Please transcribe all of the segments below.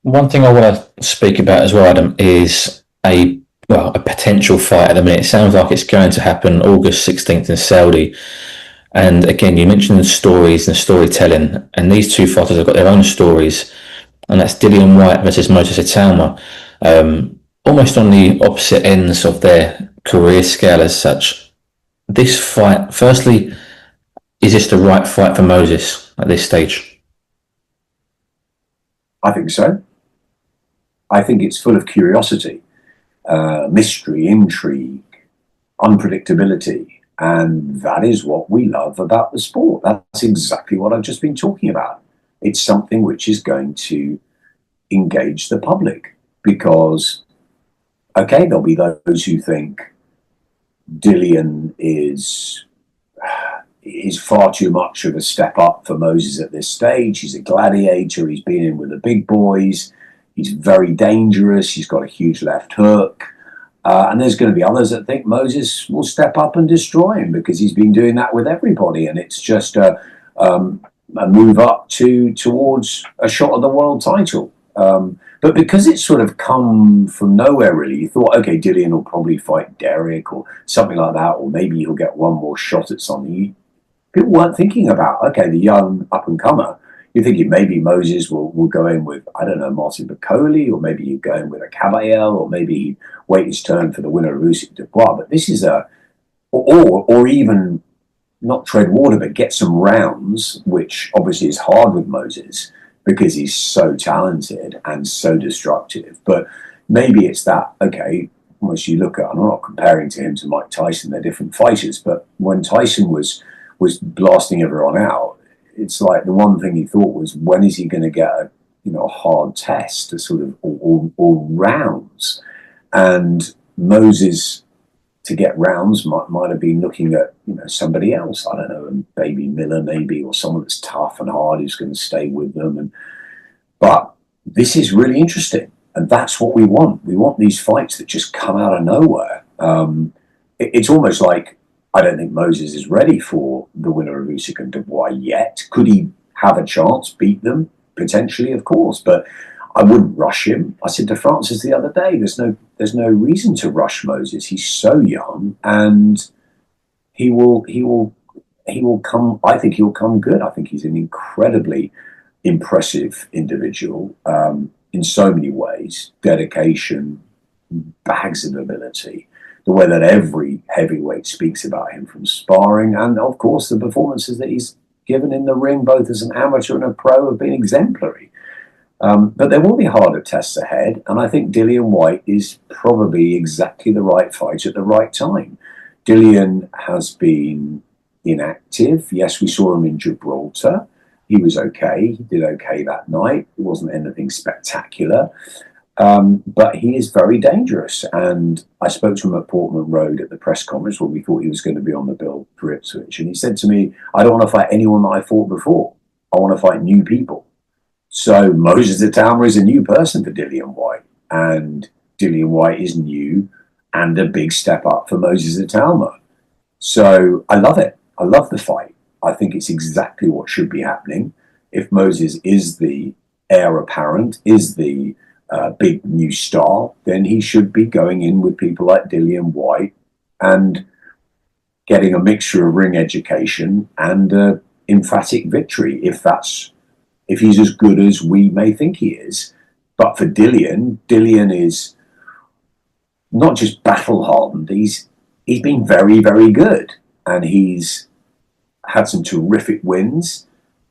One thing I want to speak about as well, Adam, is a potential fight at the minute. It sounds like it's going to happen August 16th in Saudi. And again, you mentioned the stories and storytelling, and these two fighters have got their own stories, and that's Dillian Whyte versus Moses Itauma, almost on the opposite ends of their career scale as such. This fight, firstly, is this the right fight for Moses at this stage? I think so. I think it's full of curiosity, mystery, intrigue, unpredictability. And that is what we love about the sport. That's exactly what I've just been talking about. It's something which is going to engage the public because, okay, there'll be those who think Dillian is far too much of a step up for Moses at this stage. He's a gladiator. He's been in with the big boys. He's very dangerous. He's got a huge left hook. And there's going to be others that think Moses will step up and destroy him because he's been doing that with everybody. And it's just a move up towards a shot at the world title. But because it's sort of come from nowhere, really, you thought, okay, Dillian will probably fight Derek or something like that, or maybe he'll get one more shot at something. People weren't thinking about, okay, the young up and comer. You're thinking maybe Moses will go in with, I don't know, Martin Bacoli, or maybe you go in with a Caballel, or maybe he'd wait his turn for the winner of Usyk Dubois. But this is or even not tread water, but get some rounds, which obviously is hard with Moses because he's so talented and so destructive. But maybe it's that, okay, once you look at, I'm not comparing to him to Mike Tyson, they're different fighters, but when Tyson was blasting everyone out, it's like the one thing he thought was, when is he going to get a hard test, a sort of all rounds? And Moses, to get rounds, might have been looking at somebody else. I don't know, Baby Miller maybe, or someone that's tough and hard who's going to stay with them. But this is really interesting, and that's what we want. We want these fights that just come out of nowhere. It's almost like, I don't think Moses is ready for the winner of Usyk and Dubois yet. Could he have a chance, beat them? Potentially, of course, but I wouldn't rush him. I said to Francis the other day, there's no reason to rush Moses. He's so young, and he will come. I think he'll come good. I think he's an incredibly impressive individual in so many ways. Dedication, bags of ability, the way that every heavyweight speaks about him from sparring, and of course the performances that he's given in the ring, both as an amateur and a pro, have been exemplary. But there will be harder tests ahead, and I think Dillian Whyte is probably exactly the right fight at the right time. Dillian has been inactive. Yes, we saw him in Gibraltar. He was okay. He did okay that night. It wasn't anything spectacular. But he is very dangerous. And I spoke to him at Portman Road at the press conference when we thought he was going to be on the bill for Ipswich. And he said to me, I don't want to fight anyone that I fought before. I want to fight new people. So Moses Itauma is a new person for Dillian Whyte. And Dillian Whyte is new and a big step up for Moses Itauma. So I love it. I love the fight. I think it's exactly what should be happening. If Moses is the heir apparent, is the big new star, then he should be going in with people like Dillian Whyte and getting a mixture of ring education and emphatic victory, if he's as good as we may think he is. But for Dillian is not just battle hardened, he's been very, very good, and he's had some terrific wins,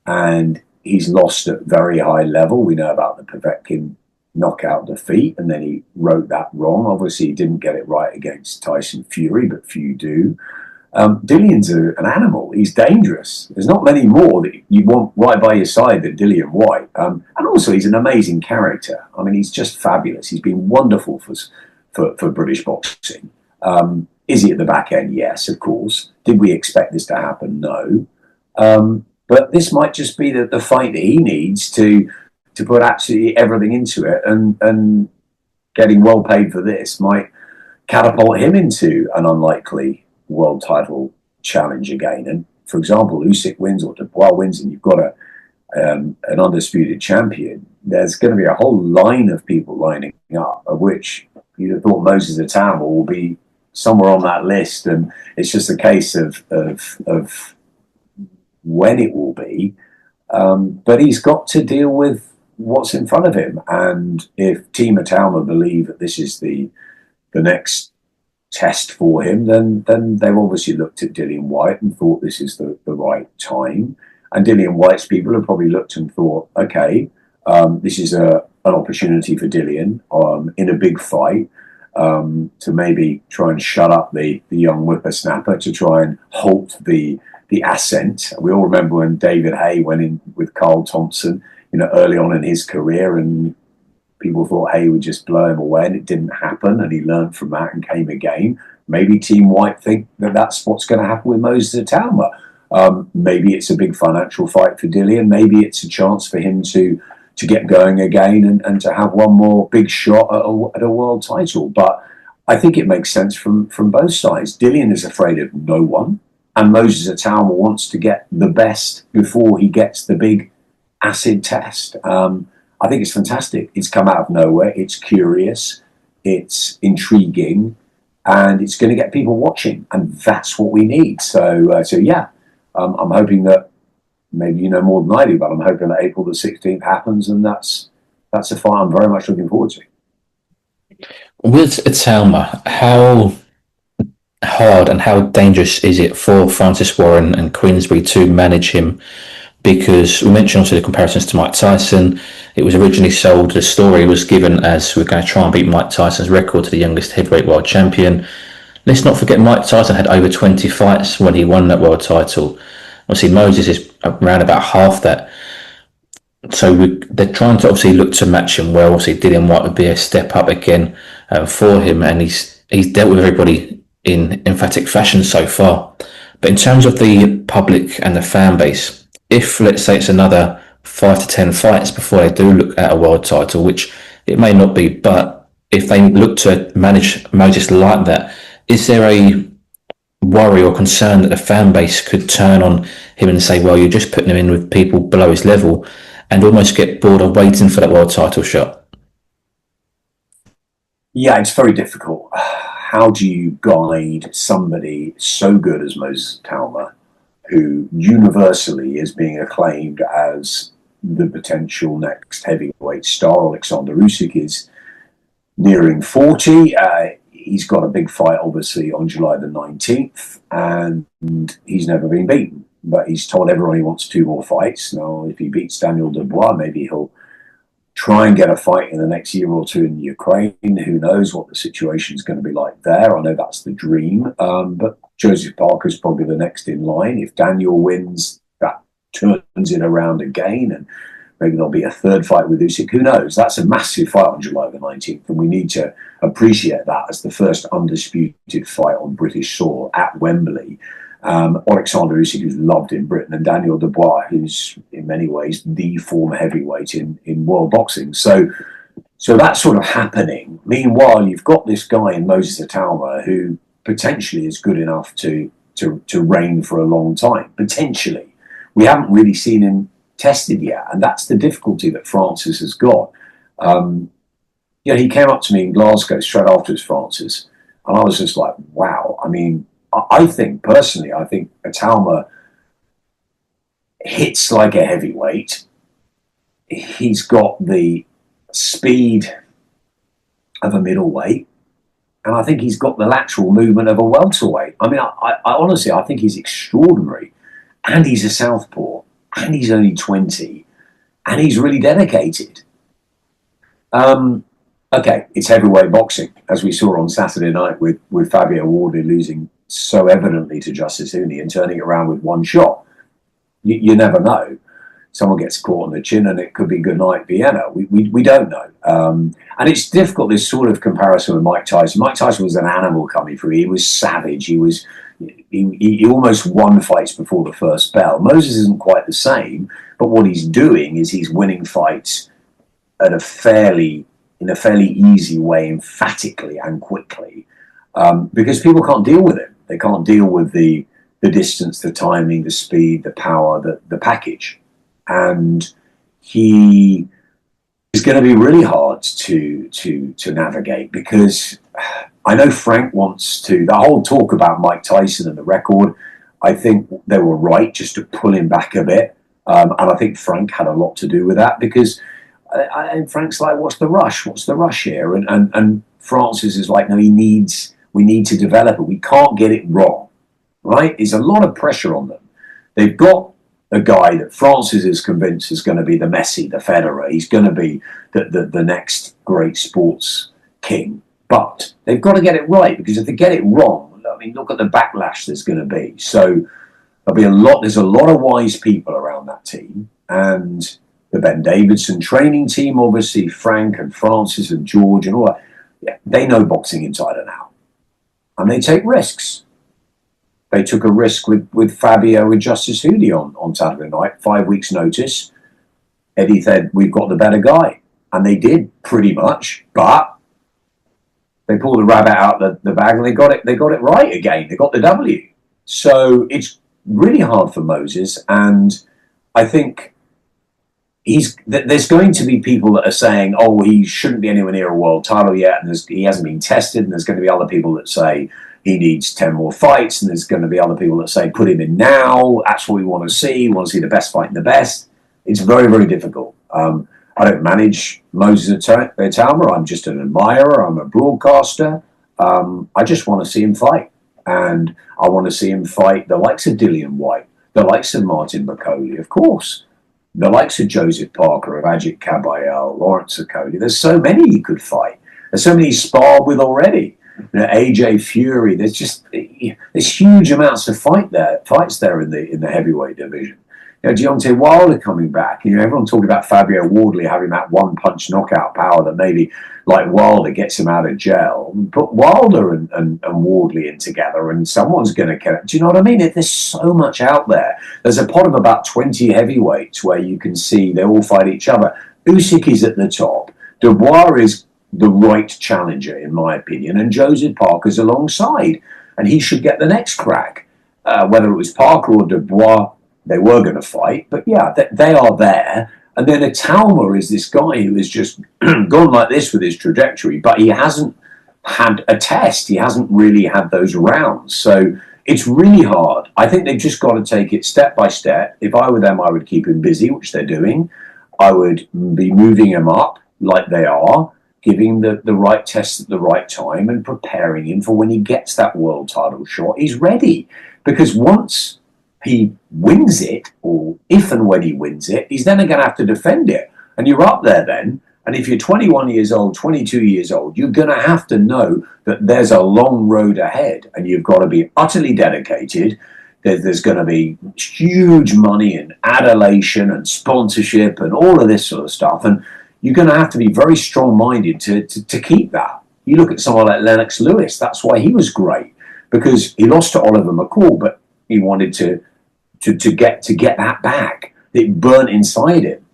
and he's lost at very high level. We know about the Povetkin knockout defeat, and then he wrote that wrong. Obviously, he didn't get it right against Tyson Fury, but few do. Dillian's an animal. He's dangerous. There's not many more that you want right by your side than Dillian Whyte. And also, he's an amazing character. I mean, he's just fabulous. He's been wonderful for British boxing. Is he at the back end? Yes, of course. Did we expect this to happen? No. But this might just be the fight that he needs to put absolutely everything into it, and getting well paid for this might catapult him into an unlikely world title challenge again. And for example, Usyk wins or Dubois wins, and you've got an undisputed champion, there's going to be a whole line of people lining up, of which you'd have thought Moses Itauma will be somewhere on that list, and it's just a case of when it will be. But he's got to deal with what's in front of him, and if Team Itauma believe that this is the next test for him, then they've obviously looked at Dillian Whyte and thought this is the right time. And Dillian Whyte's people have probably looked and thought, okay, this is an opportunity for Dillian in a big fight to maybe try and shut up the young whippersnapper, to try and halt the ascent. We all remember when David Haye went in with Carl Thompson, early on in his career, and people thought Haye would just blow him away, and it didn't happen, and he learned from that and came again. Maybe Team Whyte think that that's what's going to happen with Moses Itauma. Maybe it's a big financial fight for Dillian. Maybe it's a chance for him to get going again and to have one more big shot at a world title. But I think it makes sense from both sides. Dillian is afraid of no one, and Moses Itauma wants to get the best before he gets the big acid test. I think it's fantastic. It's come out of nowhere. It's curious. It's intriguing. And it's going to get people watching. And that's what we need. So yeah, I'm hoping that, maybe you know more than I do, but I'm hoping that April the 16th happens. And that's a fight I'm very much looking forward to. With Itauma, how hard and how dangerous is it for Francis Warren and Queensberry to manage him? Because we mentioned also the comparisons to Mike Tyson. It was originally sold, the story was given as we're going to try and beat Mike Tyson's record to the youngest heavyweight world champion. Let's not forget Mike Tyson had over 20 fights when he won that world title. Obviously Moses is around about half that. So they're trying to obviously look to match him well. Obviously Dillian Whyte would be a step up again for him, and he's dealt with everybody in emphatic fashion so far. But in terms of the public and the fan base, if let's say it's another 5 to 10 fights before they do look at a world title, which it may not be, but if they look to manage Moses like that, is there a worry or concern that the fan base could turn on him and say, well, you're just putting him in with people below his level, and almost get bored of waiting for that world title shot? Yeah, it's very difficult. How do you guide somebody so good as Moses Itauma, who universally is being acclaimed as the potential next heavyweight star? Alexander Usyk is nearing 40. He's got a big fight, obviously, on July the 19th, and he's never been beaten. But he's told everyone he wants 2 more fights. Now, if he beats Daniel Dubois, maybe he'll try and get a fight in the next year or 2 in Ukraine. Who knows what the situation is going to be like there? I know that's the dream. But Joseph Parker's probably the next in line. If Daniel wins, that turns it around again, and maybe there'll be a 3rd fight with Usyk. Who knows? That's a massive fight on July the 19th, and we need to appreciate that as the first undisputed fight on British soil at Wembley. Alexander Usyk, who's loved in Britain, and Daniel Dubois, who's in many ways the former heavyweight in world boxing. So that's sort of happening. Meanwhile, you've got this guy in Moses Itauma who potentially is good enough to reign for a long time. Potentially. We haven't really seen him tested yet, and that's the difficulty that Francis has got. He came up to me in Glasgow straight afterwards, Francis, and I was just like, wow. I mean, I think Itauma hits like a heavyweight. He's got the speed of a middleweight, and I think he's got the lateral movement of a welterweight. I mean, I honestly, I think he's extraordinary, and he's a southpaw, and he's only 20, and he's really dedicated. Okay, it's heavyweight boxing, as we saw on Saturday night with Fabio Wardley losing so evidently to Justice Uni and turning it around with 1 shot. You never know. Someone gets caught on the chin and it could be good night Vienna. We don't know. And it's difficult, this sort of comparison with Mike Tyson. Mike Tyson was an animal coming through. He was savage. He almost won fights before the first bell. Moses isn't quite the same, but what he's doing is he's winning fights at in a fairly easy way, emphatically and quickly, because people can't deal with it. They can't deal with the distance, the timing, the speed, the power, the package. and he is going to be really hard to navigate, because I know Frank wants to. The whole talk about Mike Tyson and the record, I think they were right just to pull him back a bit, and I think Frank had a lot to do with that, because and Frank's like, "What's the rush? What's the rush here?" And Francis is like, "No, we need to develop it. We can't get it wrong, right?" There's a lot of pressure on them. They've got a guy that Francis is convinced is going to be the Messi, the Federer. He's going to be the next great sports king. But they've got to get it right, because if they get it wrong, I mean, look at the backlash there's going to be. So there's a lot of wise people around that team. And the Ben Davidson training team, obviously, Frank and Francis and George and all that, yeah, they know boxing inside and out. And they take risks. They took a risk with Fabio and Justice Hoodie on Saturday night, 5 weeks' notice. Eddie said, "We've got the better guy." And they did, pretty much. But they pulled the rabbit out the bag, and they got it right again. They got the W. So it's really hard for Moses. And I think there's going to be people that are saying, "Oh, he shouldn't be anywhere near a world title yet, and he hasn't been tested." And there's going to be other people that say he needs 10 more fights, and there's going to be other people that say, "Put him in now. That's what we want to see. We want to see the best fight in the best." It's very, very difficult. I don't manage Moses Itauma. I'm just an admirer. I'm a broadcaster. I just want to see him fight, and I want to see him fight the likes of Dillian Whyte, the likes of Martin Bakoli, of course, the likes of Joseph Parker, of Ajit Kabayel, Lawrence Okoli. There's so many he could fight. There's so many he's sparred with already. You know, AJ Fury. There's huge amounts of fights there in the heavyweight division. You know, Deontay Wilder coming back. You know, everyone talking about Fabio Wardley having that one-punch knockout power that maybe, like Wilder, gets him out of jail. Put Wilder and Wardley in together, and someone's going to kill it. Do you know what I mean? There's so much out there. There's a pot of about 20 heavyweights where you can see they all fight each other. Usyk is at the top. Dubois is the right challenger, in my opinion, and Joseph Parker's alongside, and he should get the next crack. Whether it was Parker or Dubois, they were going to fight, but yeah, they are there. And then Itauma is this guy who has just gone like this with his trajectory, but he hasn't had a test. He hasn't really had those rounds. So it's really hard. I think they've just got to take it step by step. If I were them, I would keep him busy, which they're doing. I would be moving him up like they are, giving the right tests at the right time, and preparing him for when he gets that world title shot. He's ready, because once he wins it, or if and when he wins it, he's then going to have to defend it. And you're up there then. And if you're 21 years old, 22 years old, you're going to have to know that there's a long road ahead, and you've got to be utterly dedicated. There's going to be huge money and adulation and sponsorship and all of this sort of stuff. And you're going to have to be very strong-minded to keep that. You look at someone like Lennox Lewis. That's why he was great, because he lost to Oliver McCall, but he wanted to get that back. It burnt inside him.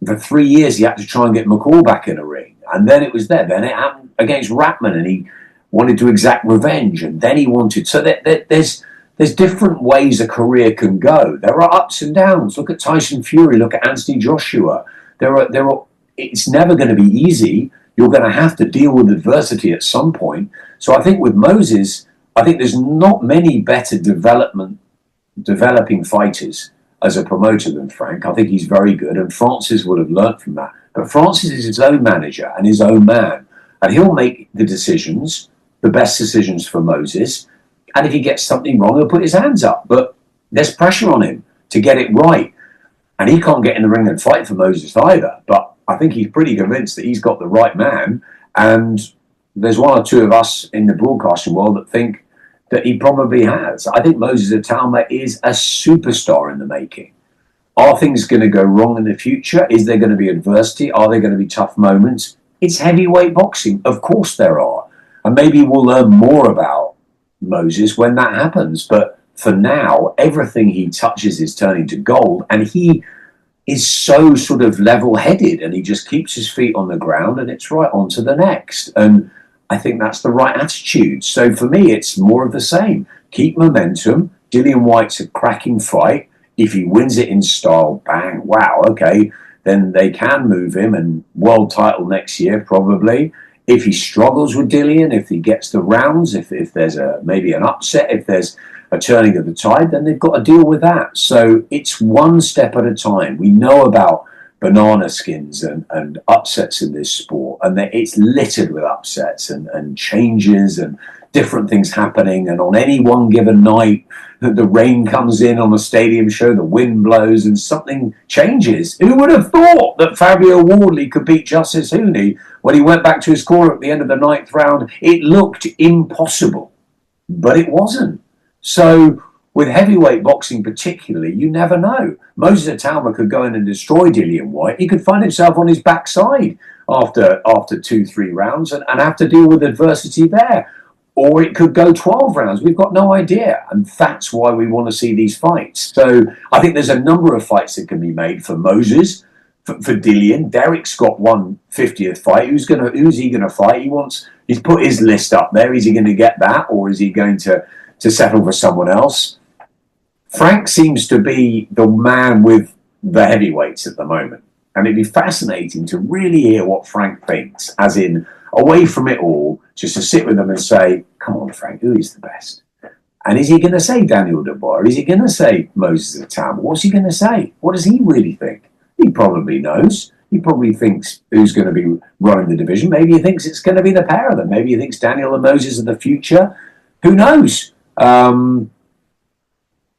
For 3 years, he had to try and get McCall back in a ring, and then it was there. Then it happened against Ratman, and he wanted to exact revenge, and then he wanted. So there's different ways a career can go. There are ups and downs. Look at Tyson Fury. Look at Anthony Joshua. There are. It's never going to be easy. You're going to have to deal with adversity at some point. So I think with Moses, I think there's not many better developing fighters as a promoter than Frank. I think he's very good, and Francis would have learnt from that. But Francis is his own manager and his own man, and he'll make the decisions, the best decisions for Moses. And if he gets something wrong, he'll put his hands up. But there's pressure on him to get it right, and he can't get in the ring and fight for Moses either. But I think he's pretty convinced that he's got the right man, and there's one or two of us in the broadcasting world that think that he probably has. I think Moses Itauma is a superstar in the making. Are things going to go wrong in the future? Is there going to be adversity? Are there going to be tough moments? It's heavyweight boxing. Of course there are. And maybe we'll learn more about Moses when that happens. But for now, everything he touches is turning to gold. And he is so sort of level-headed, and he just keeps his feet on the ground, and it's right on to the next. And I think that's the right attitude. So for me, it's more of the same. Keep momentum. Dillian Whyte's a cracking fight. If he wins it in style, bang, wow, okay, then they can move him and world title next year, probably. If he struggles with Dillian, if he gets the rounds, if there's maybe an upset, if there's a turning of the tide, then they've got to deal with that. So it's one step at a time. We know about banana skins and upsets in this sport, and it's littered with upsets and changes and different things happening. And on any one given night, the rain comes in on a stadium show, the wind blows, and something changes. Who would have thought that Fabio Wardley could beat Justice Hooney when he went back to his corner at the end of the ninth round? It looked impossible, but it wasn't. So with heavyweight boxing particularly, you never know. Moses Itauma could go in and destroy Dillian Whyte. He could find himself on his backside after 2-3 rounds and have to deal with adversity there. Or it could go 12 rounds. We've got no idea. And that's why we want to see these fights. So I think there's a number of fights that can be made for Moses, for Dillian. Derek's got one 50th fight. Who's he going to fight? He's put his list up there. Is he going to get that? Or is he going to settle for someone else? Frank seems to be the man with the heavyweights at the moment. And it'd be fascinating to really hear what Frank thinks, as in, away from it all, just to sit with them and say, come on, Frank, who is the best? And is he going to say Daniel Dubois? Is he going to say Moses Itauma? What's he going to say? What does he really think? He probably knows. He probably thinks who's going to be running the division. Maybe he thinks it's going to be the pair of them. Maybe he thinks Daniel and Moses are the future. Who knows?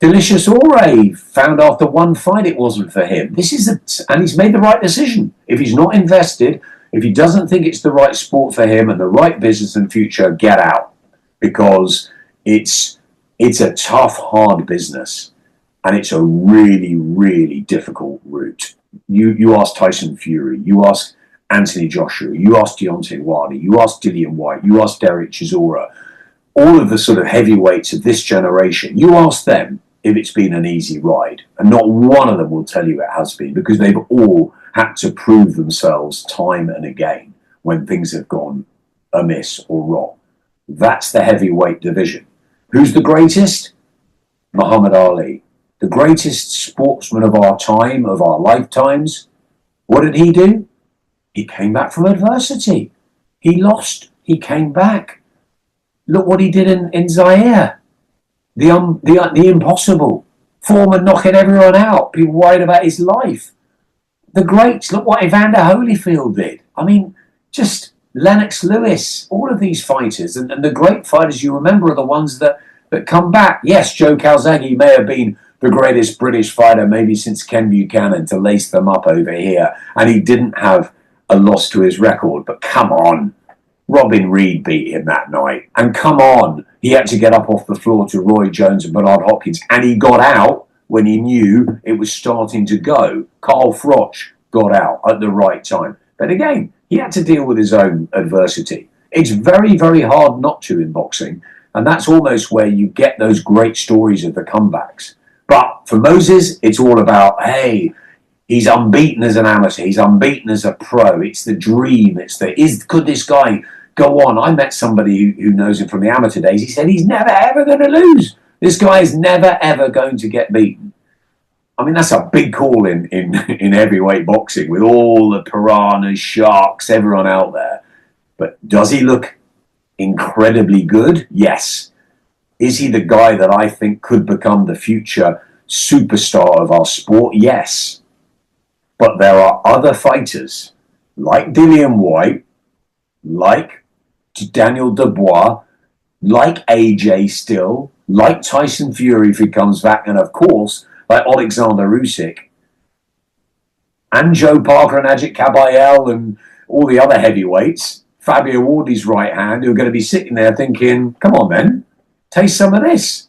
Delicious Ore found after one fight it wasn't for him. And he's made the right decision. If he's not invested, if he doesn't think it's the right sport for him and the right business and future, get out. Because it's a tough, hard business. And it's a really, really difficult route. You ask Tyson Fury, you ask Anthony Joshua, you ask Deontay Wilder, you ask Dillian Whyte, you ask Derek Chisora, all of the sort of heavyweights of this generation, you ask them if it's been an easy ride. And not one of them will tell you it has been, because they've all had to prove themselves time and again when things have gone amiss or wrong. That's the heavyweight division. Who's the greatest? Muhammad Ali. The greatest sportsman of our time, of our lifetimes. What did he do? He came back from adversity. He lost. He came back. Look what he did in Zaire. The impossible. Foreman knocking everyone out. People worried about his life. The greats. Look what Evander Holyfield did. I mean, just Lennox Lewis. All of these fighters. And the great fighters you remember are the ones that come back. Yes, Joe Calzaghe may have been the greatest British fighter maybe since Ken Buchanan to lace them up over here. And he didn't have a loss to his record. But come on. Robin Reed beat him that night. And come on, he had to get up off the floor to Roy Jones and Bernard Hopkins. And he got out when he knew it was starting to go. Carl Froch got out at the right time. But again, he had to deal with his own adversity. It's very, very hard not to in boxing. And that's almost where you get those great stories of the comebacks. But for Moses, it's all about, hey, he's unbeaten as an amateur. He's unbeaten as a pro. It's the dream. Could this guy go on? I met somebody who knows him from the amateur days. He said he's never, ever going to lose. This guy is never, ever going to get beaten. I mean, that's a big call in heavyweight boxing with all the piranhas, sharks, everyone out there. But does he look incredibly good? Yes. Is he the guy that I think could become the future superstar of our sport? Yes. But there are other fighters like Dillian Whyte, like Daniel Dubois, like AJ Still, like Tyson Fury if he comes back, and of course, like Alexander Usyk, and Joe Parker and Ajit Kabayel and all the other heavyweights, Fabio Wardley's right hand, who are going to be sitting there thinking, come on then, taste some of this.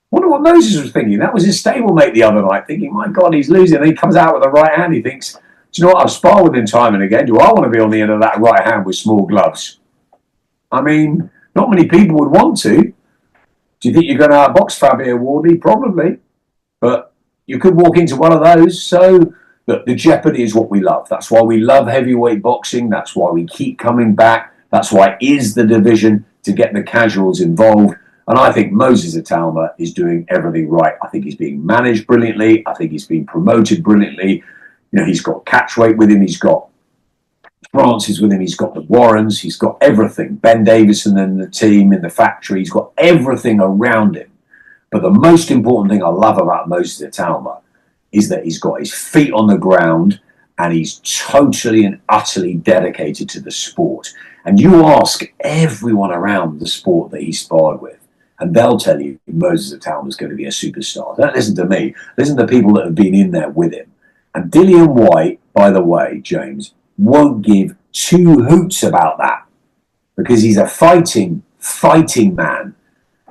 Wonder what Moses was thinking. That was his stablemate the other night, thinking, my God, he's losing. And he comes out with the right hand. He thinks, do you know what? I've sparred with him time and again. Do I want to be on the end of that right hand with small gloves? I mean, not many people would want to. Do you think you're going to outbox Fabio Wardley? Probably. But you could walk into one of those. So look, the jeopardy is what we love. That's why we love heavyweight boxing. That's why we keep coming back. That's why it is the division to get the casuals involved. And I think Moses Itauma is doing everything right. I think he's being managed brilliantly. I think he's being promoted brilliantly. He's got Catchweight with him. He's got Francis with him. He's got the Warrens. He's got everything. Ben Davison and the team in the factory. He's got everything around him. But the most important thing I love about Moses Itauma is that he's got his feet on the ground and he's totally and utterly dedicated to the sport. And you ask everyone around the sport that he sparred with, and they'll tell you Moses Itauma is going to be a superstar. Don't listen to me. Listen to people that have been in there with him. And Dillian Whyte, by the way, James, won't give two hoots about that because he's a fighting man.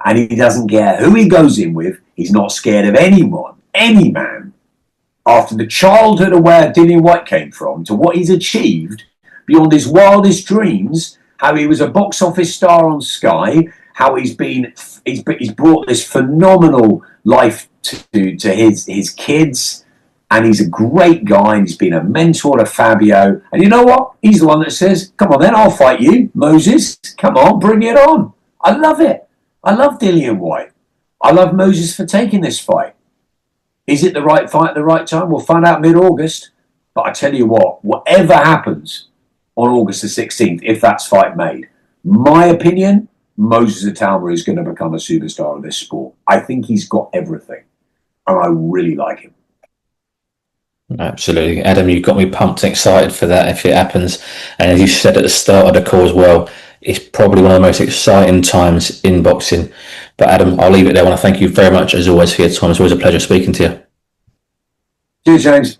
And he doesn't care who he goes in with. He's not scared of anyone, any man. After the childhood of where Dillian Whyte came from to what he's achieved beyond his wildest dreams, how he was a box office star on Sky, how he's brought this phenomenal life to his kids, and he's a great guy, and he's been a mentor to Fabio. And you know what? He's the one that says, come on then, I'll fight you, Moses. Come on, bring it on. I love it. I love Dillian Whyte. I love Moses for taking this fight. Is it the right fight at the right time? We'll find out mid-August. But I tell you what, whatever happens on August the 16th, if that's fight made, my opinion, Moses Itauma is going to become a superstar of this sport. I think he's got everything. And I really like him. Absolutely. Adam, you've got me pumped and excited for that if it happens. And as you said at the start of the call as well, it's probably one of the most exciting times in boxing. But Adam, I'll leave it there. I want to thank you very much as always for your time. It's always a pleasure speaking to you. Cheers, James.